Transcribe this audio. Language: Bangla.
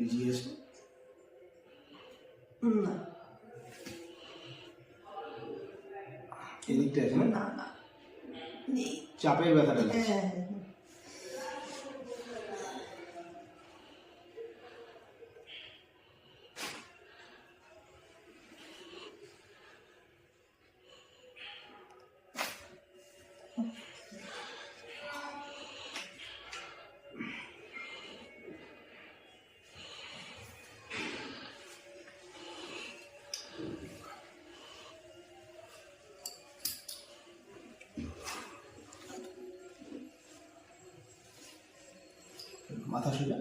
ভিজিয়েছে না এদিকটা আছে না না নেই। চাপের ব্যথাটা লাগছে। হ্যাঁ মাথা সোজা